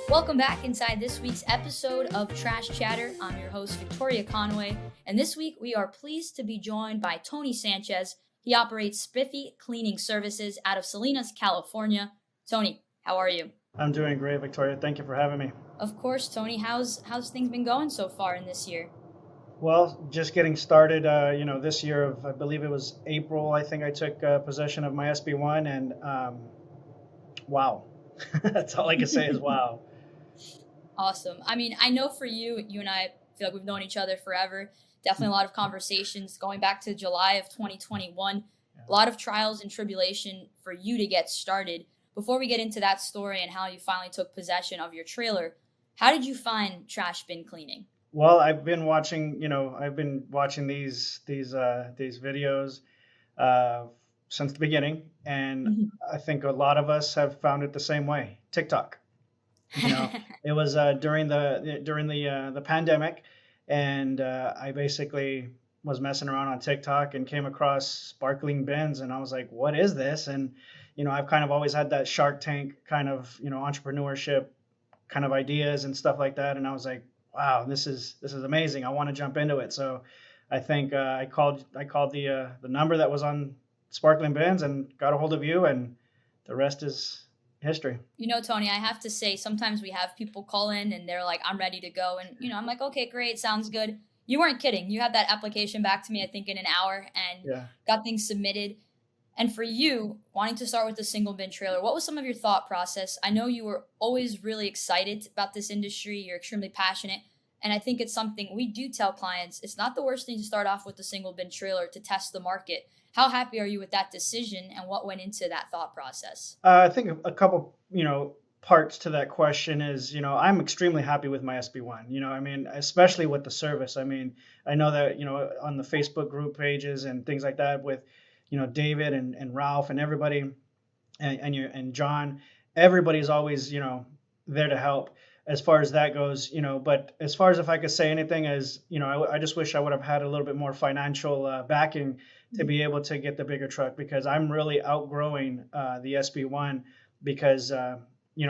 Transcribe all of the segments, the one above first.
Welcome back inside this week's episode of Trash Chatter. I'm your host, Victoria Conway, and this week we are pleased to be joined by Tony Sanchez. He operates Spiffy Cleaning Services out of Salinas, California. Tony, how are you? I'm doing great, Victoria. Thank you for having me. Of course, Tony. How's things been going so far in this year? Well, just getting started. This year of I believe it was April. I think I took possession of my SB1, and wow, that's all I can say is wow. Awesome. I mean, I know for you and I feel like we've known each other forever. Definitely a lot of conversations going back to July of 2021. A lot of trials and tribulation for you to get started. Before we get into that story and how you finally took possession of your trailer, how did you find trash bin cleaning? Well, I've been watching these videos uh, since the beginning, and Mhm. I think a lot of us have found it the same way. TikTok. It was during the pandemic, and I basically was messing around on TikTok and came across sparkling bins, and I was like, "What is this?" And I've kind of always had that Shark Tank kind of entrepreneurship kind of ideas and stuff like that, and I was like, "Wow, this is amazing! I want to jump into it." So I think I called the number that was on sparkling bins and got a hold of you, and the rest is history. Tony, I have to say, sometimes we have people call in and they're like, I'm ready to go. And, I'm like, okay, great. Sounds good. You weren't kidding. You had that application back to me, I think, in an hour and Yeah. got things submitted. And for you, wanting to start with a single bin trailer, what was some of your thought process? I know you were always really excited about this industry. You're extremely passionate. And I think it's something we do tell clients. It's not the worst thing to start off with a single bin trailer to test the market. How happy are you with that decision and what went into that thought process? I think a couple, parts to that question is, I'm extremely happy with my SB1. I mean, especially with the service. I mean, I know that, on the Facebook group pages and things like that with, David and Ralph and everybody and John, everybody's always, there to help as far as that goes, but as far as if I could say anything is, I just wish I would have had a little bit more financial backing to be able to get the bigger truck because I'm really outgrowing the SB1 because, I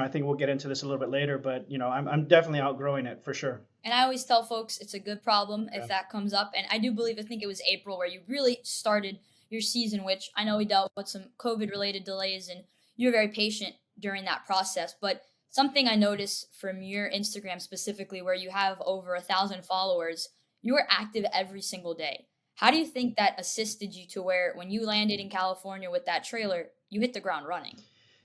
think we'll get into this a little bit later, but, I'm definitely outgrowing it for sure. And I always tell folks it's a good problem if Yeah. that comes up. And I do believe, I think it was April where you really started your season, which I know we dealt with some COVID related delays and you were very patient during that process. But something I noticed from your Instagram specifically, where you have over 1,000 followers, you were active every single day. How do you think that assisted you to where when you landed in California with that trailer, you hit the ground running?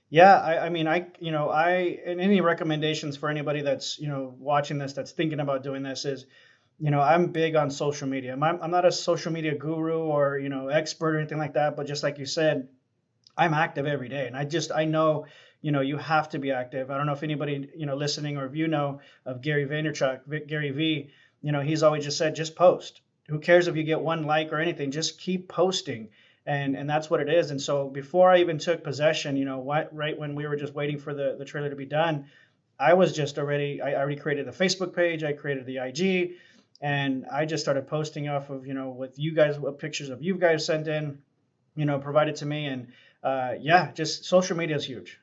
Yeah, I mean, and any recommendations for anybody that's, watching this, that's thinking about doing this is, I'm big on social media. I'm not a social media guru or, expert or anything like that, but just like you said, I'm active every day. And I know, you have to be active. I don't know if anybody, listening or if you know of Gary Vaynerchuk, Gary V, he's always just said, just post. Who cares if you get one like or anything? Just keep posting. And that's what it is. And so before I even took possession, right when we were just waiting for the trailer to be done, I already created the Facebook page, I created the IG, and I just started posting off of, with you guys, what pictures of you guys sent in, provided to me. And yeah, just social media is huge.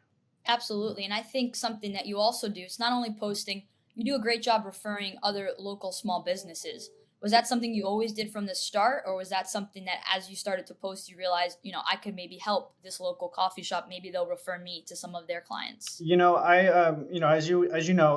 Absolutely. And I think something that you also do, it's not only posting, you do a great job referring other local small businesses. Was that something you always did from the start, or was that something that as you started to post, you realized, I could maybe help this local coffee shop? Maybe they'll refer me to some of their clients. As you know,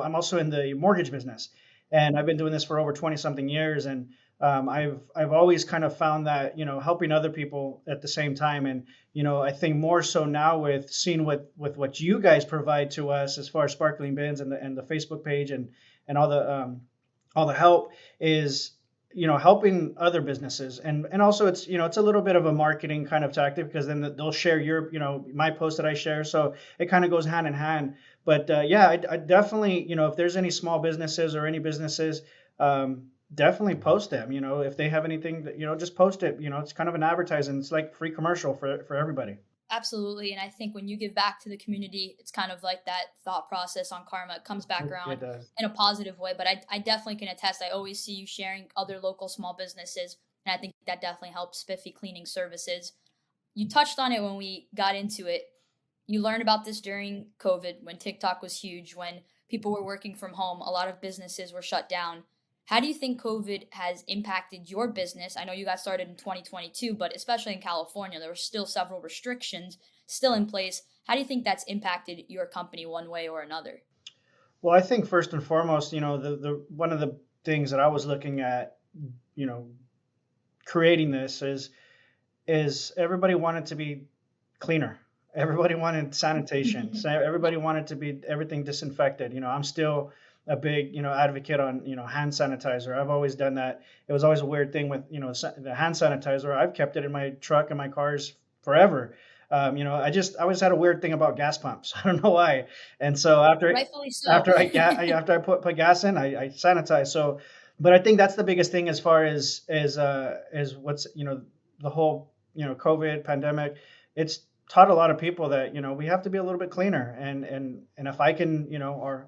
I'm also in the mortgage business, and I've been doing this for over 20 something years, and I've always kind of found that helping other people at the same time, and I think more so now with seeing what you guys provide to us as far as sparkling bins and the Facebook page and all the help is helping other businesses and also it's a little bit of a marketing kind of tactic because then they'll share your my post that I share, so it kind of goes hand in hand. But yeah, I definitely, if there's any small businesses or any businesses, definitely post them. If they have anything that, just post it. It's kind of an advertising, it's like free commercial for everybody. Absolutely. And I think when you give back to the community, it's kind of like that thought process on karma. It comes back It around does. in a positive way. But I definitely can attest. I always see you sharing other local small businesses. And I think that definitely helps Spiffy Cleaning Services. You touched on it when we got into it. You learned about this during COVID when TikTok was huge, when people were working from home, a lot of businesses were shut down. How do you think COVID has impacted your business? I know you got started in 2022, but especially in California, there were still several restrictions still in place. How do you think that's impacted your company one way or another? Well, I think first and foremost, the one of the things that I was looking at, you know, creating this is everybody wanted to be cleaner. Everybody wanted sanitation. So everybody wanted to be everything disinfected. I'm still a big, advocate on, hand sanitizer. I've always done that. It was always a weird thing with, the hand sanitizer. I've kept it in my truck and my cars forever. I always had a weird thing about gas pumps. I don't know why. And so Rightfully so. after I put gas in, I sanitize. So, but I think that's the biggest thing as far as what's, the whole, COVID pandemic. It's taught a lot of people that, we have to be a little bit cleaner. And if I can,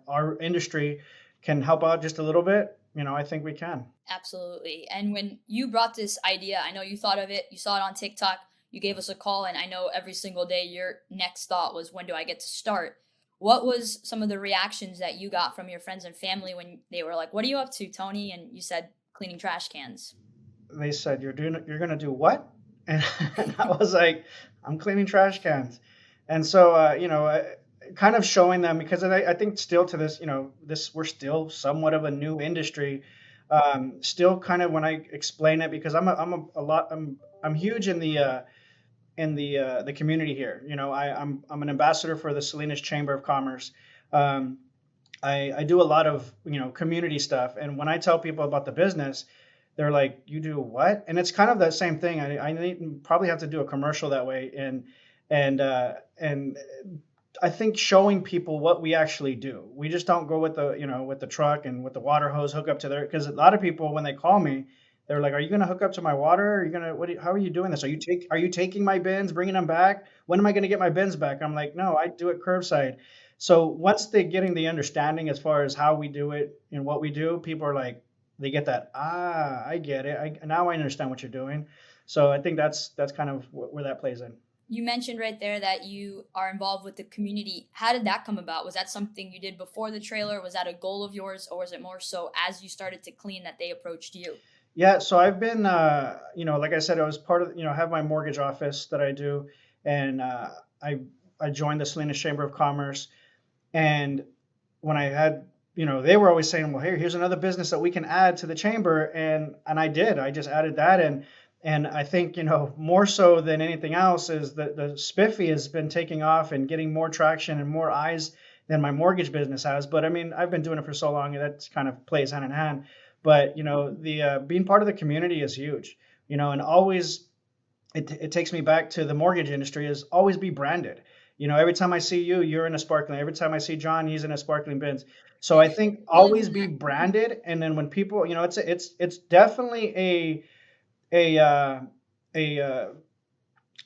our industry can help out just a little bit, I think we can. Absolutely. And when you brought this idea, I know you thought of it, you saw it on TikTok, you gave us a call, and I know every single day your next thought was, when do I get to start? What was some of the reactions that you got from your friends and family when they were like, "What are you up to, Tony?" And you said, "Cleaning trash cans." They said, you're going to do what? And, and I was like, I'm cleaning trash cans. And so, kind of showing them, because I think still to this, we're still somewhat of a new industry. Still kind of when I explain it, because I'm huge in the community here. I'm an ambassador for the Salinas Chamber of Commerce. Um, I do a lot of, community stuff. And when I tell people about the business, they're like, "You do what?" And it's kind of the same thing. Probably have to do a commercial that way. And I think showing people what we actually do. We just don't go with the truck and with the water hose hook up to their, because a lot of people, when they call me, they're like, "Are you going to hook up to my water? Are you going to, how are you doing this? Are you taking my bins, bringing them back? When am I going to get my bins back?" I'm like, "No, I do it curbside." So once they're getting the understanding as far as how we do it and what we do, people are like, they get that, I get it. Now I understand what you're doing. So I think that's kind of where that plays in. You mentioned right there that you are involved with the community. How did that come about? Was that something you did before the trailer? Was that a goal of yours, or was it more so as you started to clean that they approached you? Yeah, so I've been, like I said, I was part of, I have my mortgage office that I do, and I I joined the Salinas Chamber of Commerce, and when I had, they were always saying, "Well, here's another business that we can add to the chamber," and I did. I just added that, and I think, more so than anything else is that the Spiffy has been taking off and getting more traction and more eyes than my mortgage business has. But I mean, I've been doing it for so long that kind of plays hand in hand. But the being part of the community is huge. And always it takes me back to the mortgage industry, is always be branded. Every time I see you, you're in a sparkling. Every time I see John, he's in a sparkling Benz. So I think Live always in be that. branded, and then when people, it's definitely a a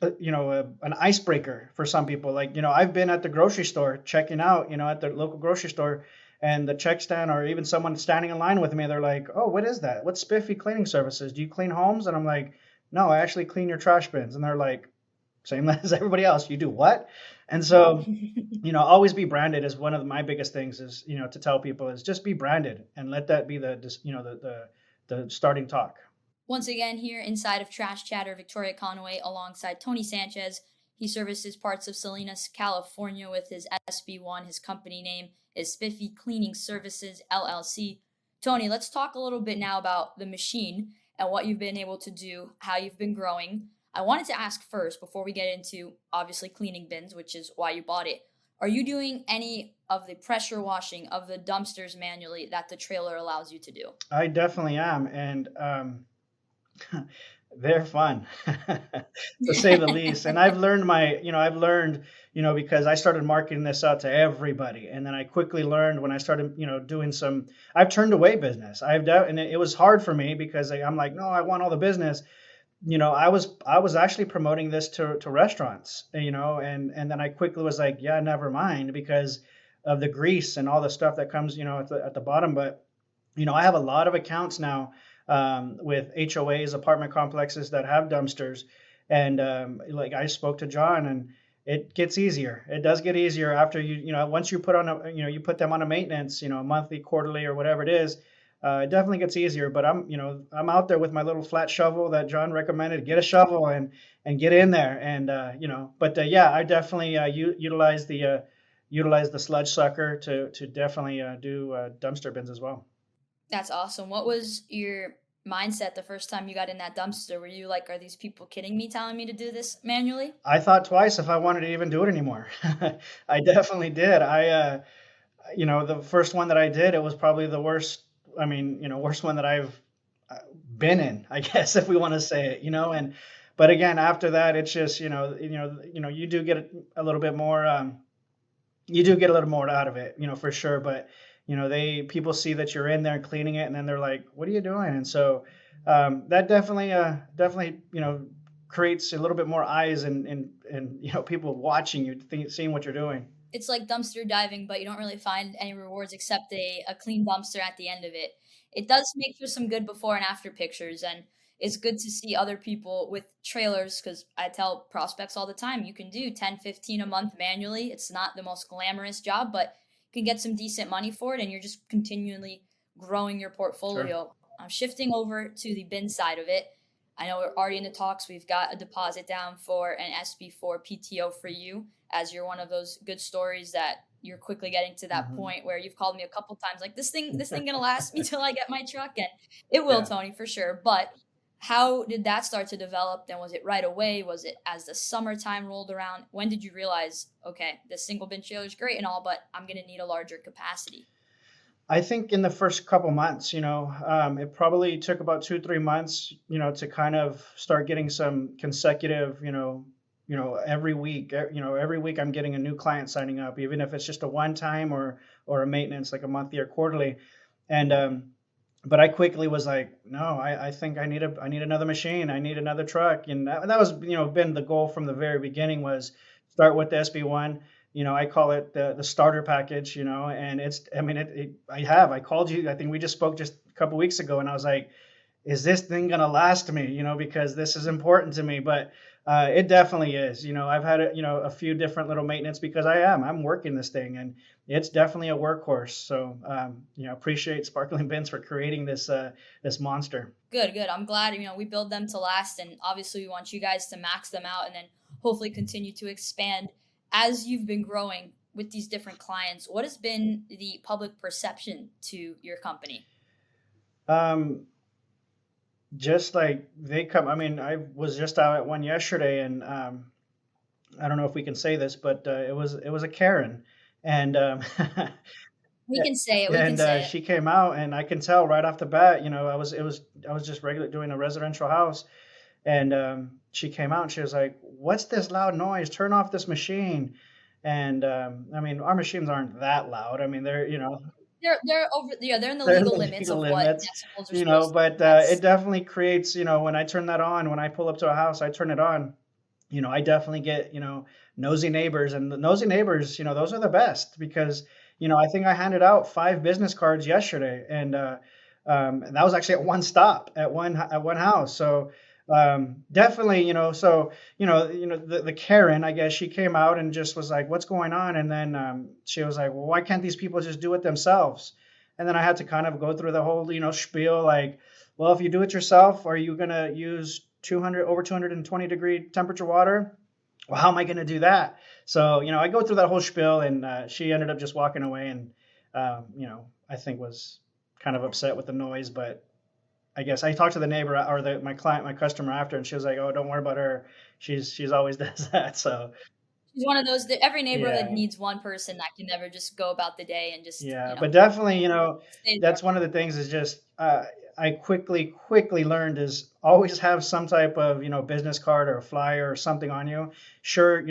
an icebreaker for some people. Like, I've been at the grocery store checking out, at the local grocery store, and the check stand, or even someone standing in line with me, they're like, "Oh, what is that? What's Spiffy Cleaning Services? Do you clean homes?" And I'm like, "No, I actually clean your trash bins." And they're like, "Same as everybody else. You do what?" And so, always be branded is one of my biggest things, is, to tell people, is just be branded and let that be the starting talk. Once again, here inside of Trash Chatter, Victoria Conway alongside Tony Sanchez. He services parts of Salinas, California with his SB1. His company name is Spiffy Cleaning Services, LLC. Tony, let's talk a little bit now about the machine and what you've been able to do, how you've been growing. I wanted to ask first, before we get into obviously cleaning bins, which is why you bought it, are you doing any of the pressure washing of the dumpsters manually that the trailer allows you to do? I definitely am, and they're fun, to say the least. And I've learned, because I started marketing this out to everybody, and then I quickly learned when I started, doing some. I've turned away business. And it was hard for me, because I'm like, no, I want all the business. I was actually promoting this to restaurants, and then I quickly was like, yeah, never mind, because of the grease and all the stuff that comes, at the bottom. But I have a lot of accounts now, with HOAs, apartment complexes that have dumpsters, and like I spoke to John, it gets easier. It does get easier after once you put on you put them on a maintenance, monthly, quarterly, or whatever it is. It definitely gets easier. But I'm out there with my little flat shovel that John recommended. Get a shovel and get in there. And but yeah, I definitely utilize the sludge sucker to definitely do dumpster bins as well. That's awesome. What was your mindset the first time you got in that dumpster? Were you like, are these people kidding me telling me to do this manually? I thought twice if I wanted to even do it anymore. I definitely did. The first one that I did, it was probably the worst. I mean, worst one that I've uh, been in, I guess, if we want to say it, and but again, after that, it's just, you do get a little bit more, you do get a little more out of it, for sure. But, people see that you're in there cleaning it and then they're like, what are you doing? And so, that definitely, creates a little bit more eyes and people watching you, seeing what you're doing. It's like dumpster diving, but you don't really find any rewards except a clean dumpster at the end of it. It does make for some good before and after pictures, and it's good to see other people with trailers because I tell prospects all the time you can do 10, 15 a month manually. It's not the most glamorous job, but you can get some decent money for it, and you're just continually growing your Sure. portfolio. I'm shifting over to the bin side of it. I know we're already in the talks. We've got a deposit down for an SB4 PTO for you, as you're one of those good stories that you're quickly getting to that Hmm. point where you've called me a couple times like this thing gonna last me till I get my truck, and it will, Yeah. Tony, for sure. But how did that start to develop? Then was it right away? Was it as the summertime rolled around? When did you realize, okay, this single bin trailer is great and all, but I'm gonna need a larger capacity? I think in the first couple months, it probably took about 2, 3 months, to kind of start getting some consecutive, every week I'm getting a new client signing up, even if it's just a one time or a maintenance like a monthly or quarterly. And but I quickly was like, no, I think I need another machine. I need another truck. And that was, been the goal from the very beginning was start with the SB1. I call it the starter package, and I mean, I called you, I think we just spoke just a couple weeks ago and I was like, is this thing going to last me, because this is important to me. But it definitely is. I've had a few different little maintenance because I'm working this thing and it's definitely a workhorse. So appreciate Sparkling Bins for creating this monster. Good, good. I'm glad, we build them to last, and obviously we want you guys to max them out and then hopefully continue to expand as you've been growing with these different clients. What has been the public perception to your company? um, just like they come, I mean, I was just out at one yesterday and I don't know if we can say this, but it was a Karen. And We can say it. We can and say it. she came out and I can tell right off the bat, I was just regular doing a residential house. And she came out and she was like, what's this loud noise? Turn off this machine. And I mean, our machines aren't that loud. I mean, They're over. Yeah, they're in the they're in legal the limits legal of what limits, decibels are supposed to be. but it That's definitely creates, when I turn that on, when I pull up to a house, I turn it on, I definitely get, nosy neighbors. And the nosy neighbors, those are the best because, I think I handed out 5 business cards yesterday, and that was actually at one stop at one house. So definitely, the Karen, I guess she came out and just was like, "What's going on?" And then she was like, "Well, why can't these people just do it themselves?" And then I had to kind of go through the whole, spiel like, "Well, if you do it yourself, are you gonna use 200 over 220-degree temperature water? Well, how am I going to do that?" So, I go through that whole spiel, and she ended up just walking away, and I think was kind of upset with the noise. But I guess I talked to the neighbor or my client, my customer after, and she was like, "Oh, don't worry about her. She's always does that." So she's one of those that every neighborhood yeah, needs one person that can never just go about the day and just yeah, but definitely, stay there. that's one of the things is just I quickly learned is always have some type of business card or a flyer or something on you. Sure,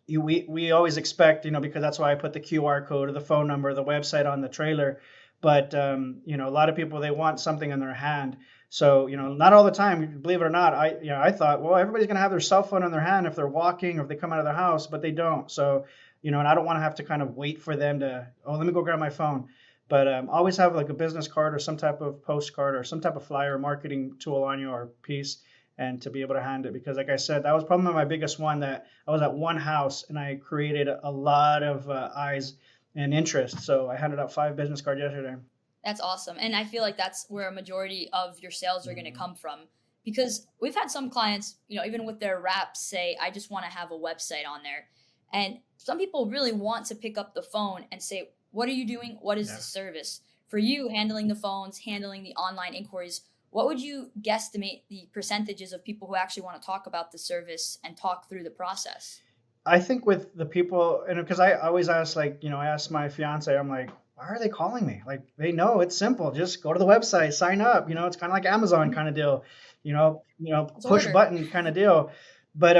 we always expect, because that's why I put the QR code or the phone number, the website on the trailer. But a lot of people, they want something in their hand. So not all the time. Believe it or not, I thought, well, everybody's gonna have their cell phone in their hand if they're walking or if they come out of their house, but they don't. So and I don't want to have to kind of wait for them to, oh, let me go grab my phone. But always have like a business card or some type of postcard or some type of flyer or marketing tool on you or piece, and to be able to handle it. Because like I said, that was probably my biggest one, that I was at one house and I created a lot of eyes and interest. So I handed out 5 business cards yesterday. That's awesome. And I feel like that's where a majority of your sales are going to Mhm. come from, because we've had some clients, even with their wraps, say, I just want to have a website on there. And some people really want to pick up the phone and say, what are you doing? What is the Yeah. service? For you, handling the phones, handling the online inquiries, what would you guesstimate the percentages of people who actually want to talk about the service and talk through the process? I think with the people, and because I always ask, like, I ask my fiance, I'm like, why are they calling me? Like, they know it's simple. Just go to the website, sign up. It's kind of like Amazon kind of deal, Let's push order. button kind of deal. But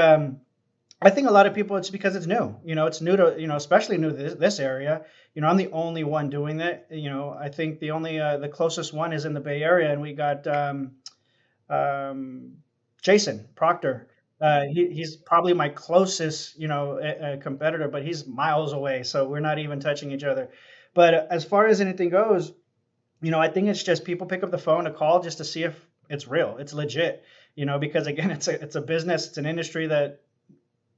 I think a lot of people, it's because it's new. It's new to, especially new to this area. I'm the only one doing it. I think the closest one is in the Bay Area, and we got um, Jason Proctor. He's probably my closest, competitor, but he's miles away, so we're not even touching each other. But as far as anything goes, I think it's just people pick up the phone to call just to see if it's real, it's legit. Because again, it's a business, it's an industry that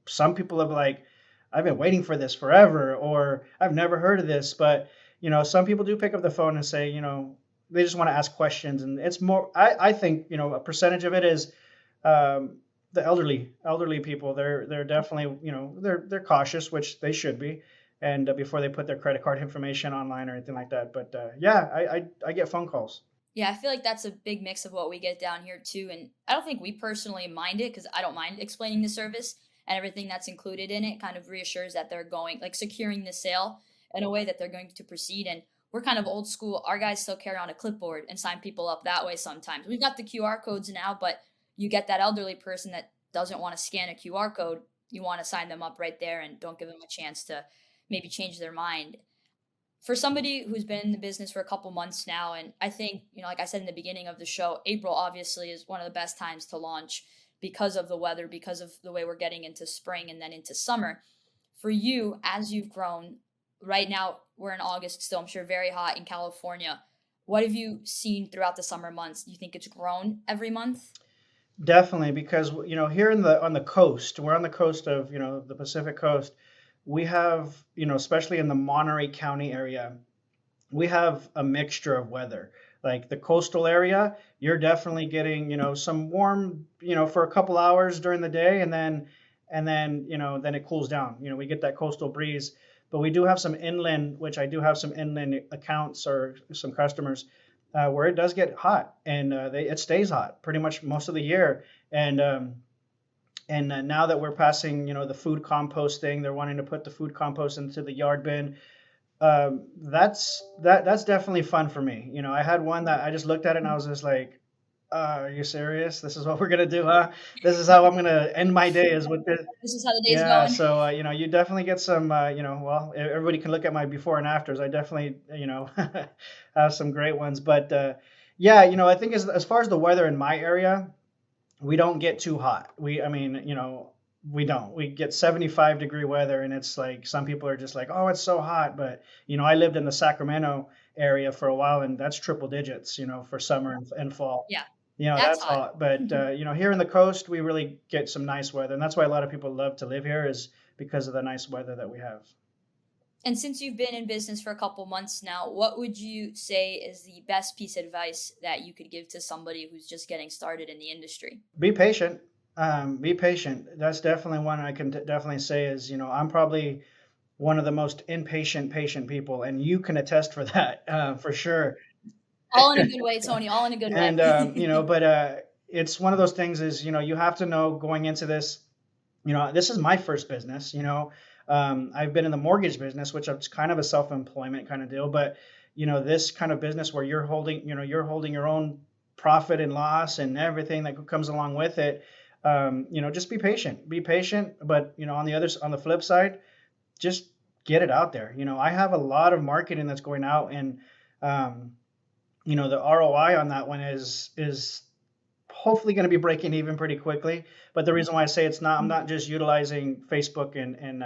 some people have, like, I've been waiting for this forever, or I've never heard of this. But some people do pick up the phone and say, they just want to ask questions, and it's more. I think a percentage of it is the elderly people. They're definitely, they're cautious, which they should be, and before they put their credit card information online or anything like that. But yeah, I get phone calls. Yeah, I feel like that's a big mix of what we get down here too. And I don't think we personally mind it, because I don't mind explaining the service and everything that's included in it. Kind of reassures that they're going, like, securing the sale in a way that they're going to proceed. And we're kind of old school. Our guys still carry on a clipboard and sign people up that way sometimes. We've got the QR codes now, but you get that elderly person that doesn't want to scan a QR code. You want to sign them up right there and don't give them a chance to maybe change their mind. For somebody who's been in the business for a couple months now, and I think, like I said in the beginning of the show, April obviously is one of the best times to launch because of the weather, because of the way we're getting into spring and then into summer. For you, as you've grown, right now we're in August still, I'm sure very hot in California. What have you seen throughout the summer months? Do you think it's grown every month? Definitely, because here on the coast, we're on the coast of the Pacific coast. We have, especially in the Monterey County area, we have a mixture of weather. Like the coastal area, you're definitely getting, some warm, for a couple hours during the day, and then it cools down. We get that coastal breeze. But we do have some inland, which I do have some inland accounts or some customers where it does get hot, and it stays hot pretty much most of the year. And now that we're passing, the food compost thing, they're wanting to put the food compost into the yard bin. That's definitely fun for me. I had one that I just looked at it and I was just like, "Are you serious? This is what we're gonna do, huh? This is how I'm gonna end my day, is with this." This is how the day's Yeah. going. So you definitely get some. Well, everybody can look at my before and afters. I definitely, have some great ones. But yeah, I think as far as the weather in my area, we don't get too hot. I mean, we don't. We get 75-degree weather, and it's like some people are just like, "Oh, it's so hot." But I lived in the Sacramento area for a while, and that's triple digits, for summer and fall. Yeah, that's That's hot. hot. But here in the coast, we really get some nice weather, and that's why a lot of people love to live here, is because of the nice weather that we have. And since you've been in business for a couple months now, what would you say is the best piece of advice that you could give to somebody who's just getting started in the industry? Be patient. Be patient. That's definitely one I can definitely say is, I'm probably one of the most impatient, patient people, and you can attest for that, for sure. All in a good way, Tony, all in a good way. And but it's one of those things is, you have to know going into this. This is my first business. I've been in the mortgage business, which is kind of a self-employment kind of deal, but this kind of business where you're holding your own profit and loss and everything that comes along with it. Just be patient, but on the flip side, just get it out there. I have a lot of marketing that's going out, and um, the ROI on that one is hopefully going to be breaking even pretty quickly. But the reason why I say it's not, I'm not just utilizing Facebook and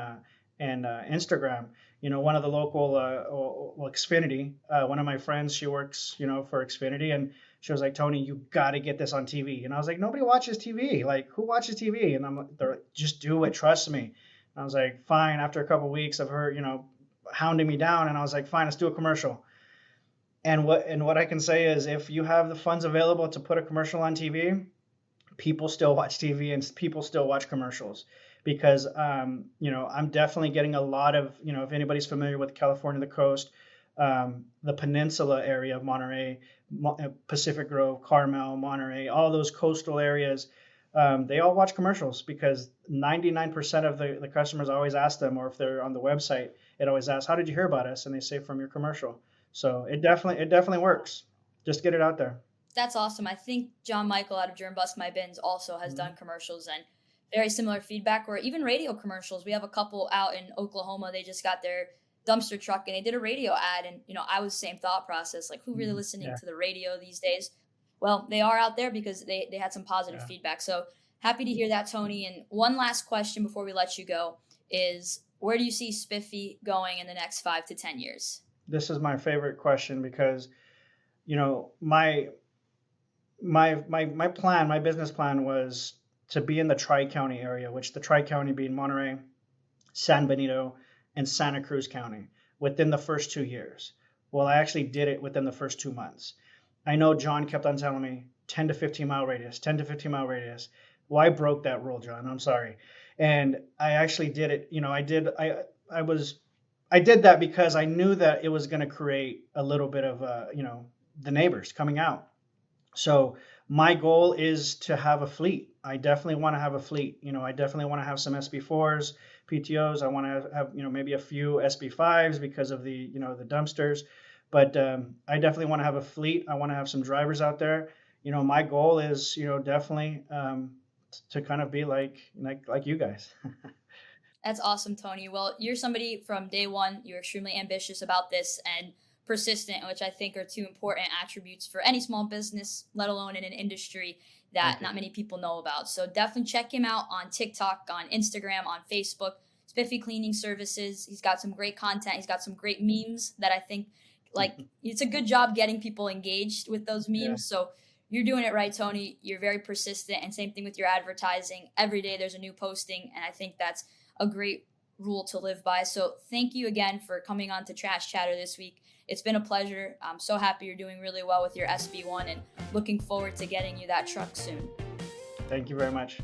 Instagram. One of the local, well, Xfinity. One of my friends, she works, for Xfinity, and She was like, Tony, you got to get this on TV. And I was like, nobody watches TV. Like, who watches TV? And they're like, just do it. Trust me. And I was like, fine. After a couple of weeks of her, hounding me down, and I was like, fine, let's do a commercial. And what I can say is, if you have the funds available to put a commercial on TV, people still watch TV and people still watch commercials, because I'm definitely getting a lot of, if anybody's familiar with California, the coast, the peninsula area of Monterey, Pacific Grove, Carmel, Monterey, all those coastal areas, they all watch commercials, because 99% of the customers always ask them, or if they're on the website, it always asks, how did you hear about us? And they say, from your commercial. So it definitely works. Just get it out there. That's awesome. I think John Michael out of Germ Bust My Bins also has done commercials, and very similar feedback, or even radio commercials. We have a couple out in Oklahoma. They just got their dumpster truck and they did a radio ad. And, I was the same thought process, like, who really listening Yeah. to the radio these days? Well, they are out there because they had some positive Yeah. feedback. So happy to hear that, Tony. And one last question before we let you go is, where do you see Spiffy going in the next 5 to 10 years? This is my favorite question, because my plan, my business plan was to be in the Tri-County area, which the Tri-County being Monterey, San Benito, and Santa Cruz County, within the first 2 years. Well, I actually did it within the first 2 months. I know John kept on telling me 10 to 15 mile radius, 10 to 15 mile radius. Well, I broke that rule, John. I'm sorry. And I actually did it. I did that because I knew that it was going to create a little bit of, the neighbors coming out. So my goal is to have a fleet. I definitely want to have a fleet. I definitely want to have some SB4s, PTOs. I want to have, maybe a few SB5s because of the, the dumpsters. But I definitely want to have a fleet. I want to have some drivers out there. My goal is, definitely to kind of be like you guys. That's awesome, Tony. Well, you're somebody from day one. You're extremely ambitious about this and persistent, which I think are two important attributes for any small business, let alone in an industry that not many people know about. So definitely check him out on TikTok, on Instagram, on Facebook. Spiffy Cleaning Services. He's got some great content. He's got some great memes that I think, like, it's a good job getting people engaged with those memes. Yeah. So you're doing it right, Tony. You're very persistent, and same thing with your advertising. Every day there's a new posting, and I think that's a great rule to live by. So thank you again for coming on to Trash Chatter this week. It's been a pleasure. I'm so happy you're doing really well with your SB1, and looking forward to getting you that truck soon. Thank you very much.